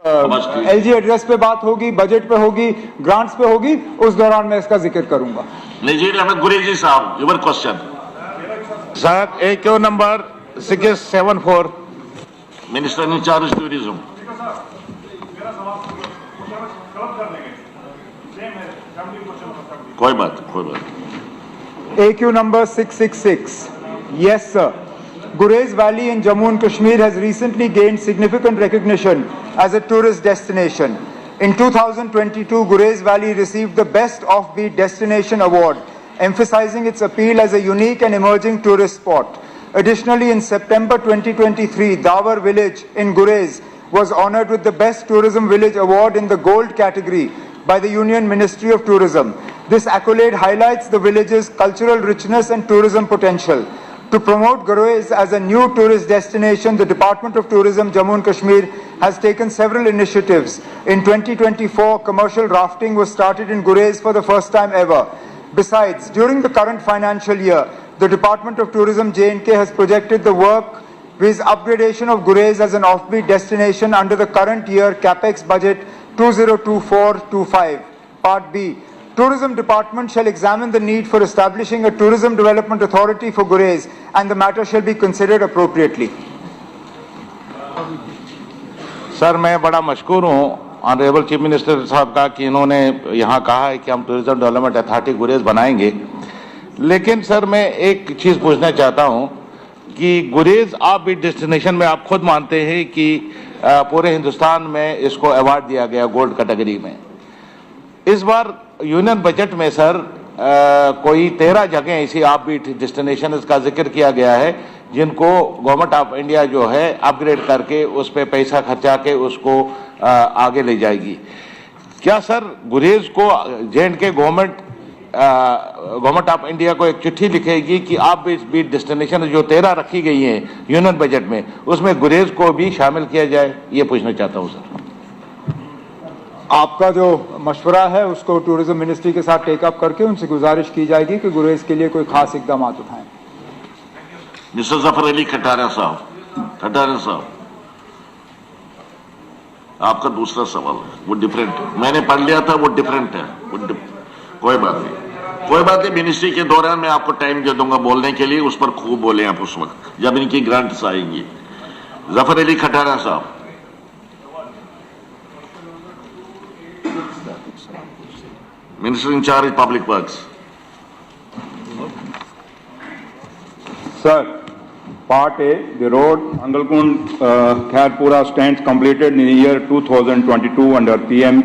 LG address पे बात होगी, बजट पे होगी, ग्रांट्स पे होगी, उस दौरान मैं इसका जिक्र करूंगा। नजीर अहमद गुरेजी साहब, your question. Sir, AQ number 674। Minister in charge tourism. कोई बात। AQ number 666. Yes, sir. Gurez Valley in Jammu and Kashmir has recently gained significant recognition as a tourist destination. In 2022, Gurez Valley received the Best Offbeat Destination Award, emphasizing its appeal as a unique and emerging tourist spot. Additionally, in September 2023, Dawar village in Gurez was honored with the Best Tourism Village Award in the Gold category by the Union Ministry of Tourism. This accolade highlights the village's cultural richness and tourism potential. To promote Gurez as a new tourist destination, the Department of Tourism, Jammu and Kashmir, has taken several initiatives. In 2024, commercial rafting was started in Gurez for the first time ever. Besides, during the current financial year, the Department of Tourism, J&K, has projected the work with upgradation of Gurez as an offbeat destination under the current year CapEx budget 2024-25. Part B. Tourism Department shall examine the need for establishing a tourism development authority for Gurez, and the matter shall be considered appropriately. Sir, मैं बड़ा मशकूर हूँ honourable chief minister साहब का कि इन्होंने यहाँ कहा है कि हम टूरिज्म डेवलपमेंट अथॉरिटी गुरेज बनाएंगे। लेकिन सर, मैं एक चीज़ पूछना चाहता हूँ कि गुरेज ऑफबीट डेस्टिनेशन में आप खुद मानते हैं कि पूरे हिंदुस्तान में इसको अवार्ड दिया गया गोल्ड कैटेगरी में। इस बार यूनियन बजट में सर कोई 13 जगह ऐसी ऑफबीट डेस्टिनेशन का जिक्र किया गया है जिनको गवर्नमेंट ऑफ इंडिया जो है अपग्रेड करके उस पर पैसा खर्चा के उसको आगे ले जाएगी। क्या सर गुरेज को J&K गवर्नमेंट ऑफ इंडिया को एक चिट्ठी लिखेगी कि आप बीट डेस्टिनेशन जो 13 रखी गई हैं यूनियन बजट में, उसमें गुरेज को भी शामिल किया जाए? ये पूछना चाहता हूँ सर। आपका जो मशवरा है उसको टूरिज्म मिनिस्ट्री के साथ टेकअप करके उनसे गुजारिश की जाएगी कि गुरेज के लिए कोई खास इकदाम उठाएं। मिस्टर जफर अली खटारा साहब, आपका दूसरा सवाल है, वो डिफरेंट है। मैंने पढ़ लिया था, वो डिफरेंट है। कोई बात नहीं, मिनिस्ट्री के दौरान मैं आपको टाइम दे दूंगा बोलने के लिए, उस पर खूब बोले आप उस वक्त जब इनकी ग्रांट्स आएंगी। जफर अली खटारा साहब। Minister in charge Public Works. Sir, Part A, the road Angalkund Khairpura stands completed in the year 2022 under PM